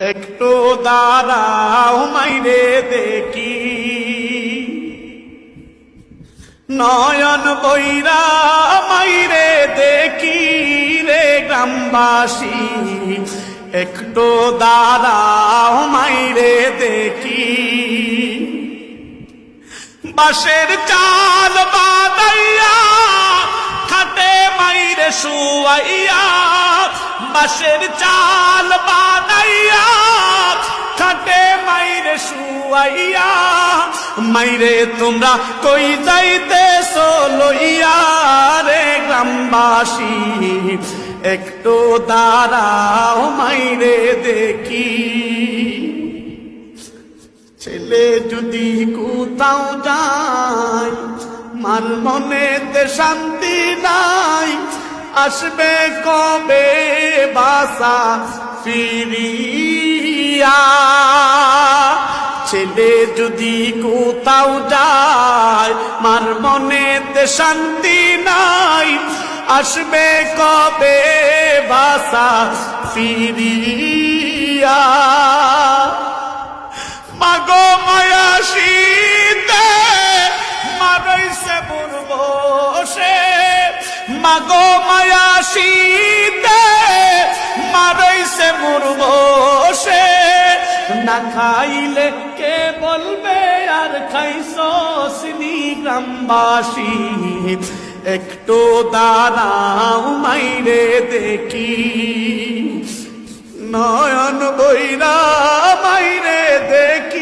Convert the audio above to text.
একটু দাঁড়াও মাইরে দেখি, নয়ন বৈরা মাইরে দেখি রে গ্রামবাসী। একটু দাঁড়াও মাইরে দেখি, বাঁশের চাল বানাইয়া খাটে মাইরে শুয়াইয়া, বাঁশের চাল বানাইয়া খাটে মাইরে শুয়াইয়া, মাইরে তোমরা কই যাইতেছো লইয়া রে গ্রামবাসী। একটু দাঁড়াও মাইরে দেখি, ছেলে যদি কোথাও যায় মার মনেতে শান্তি নাই, আসবে কবে বাসা ফিরিয়া। ছেলে যদি কোথাও যায় মার মনেতে শান্তি নাই, আসবে কবে বাসা ফিরিয়া। মাগো মায়া শীতে মারইছে বুর বসে, মাগো মায়া শীতে মারইছে বুর বসে, না খাইলে কে বলবে আর খাইছো সিনি গ্রামবাসী। একটু দাঁড়াও মাইরে দেখি, নয়ন বৈরা মাইরে দেখি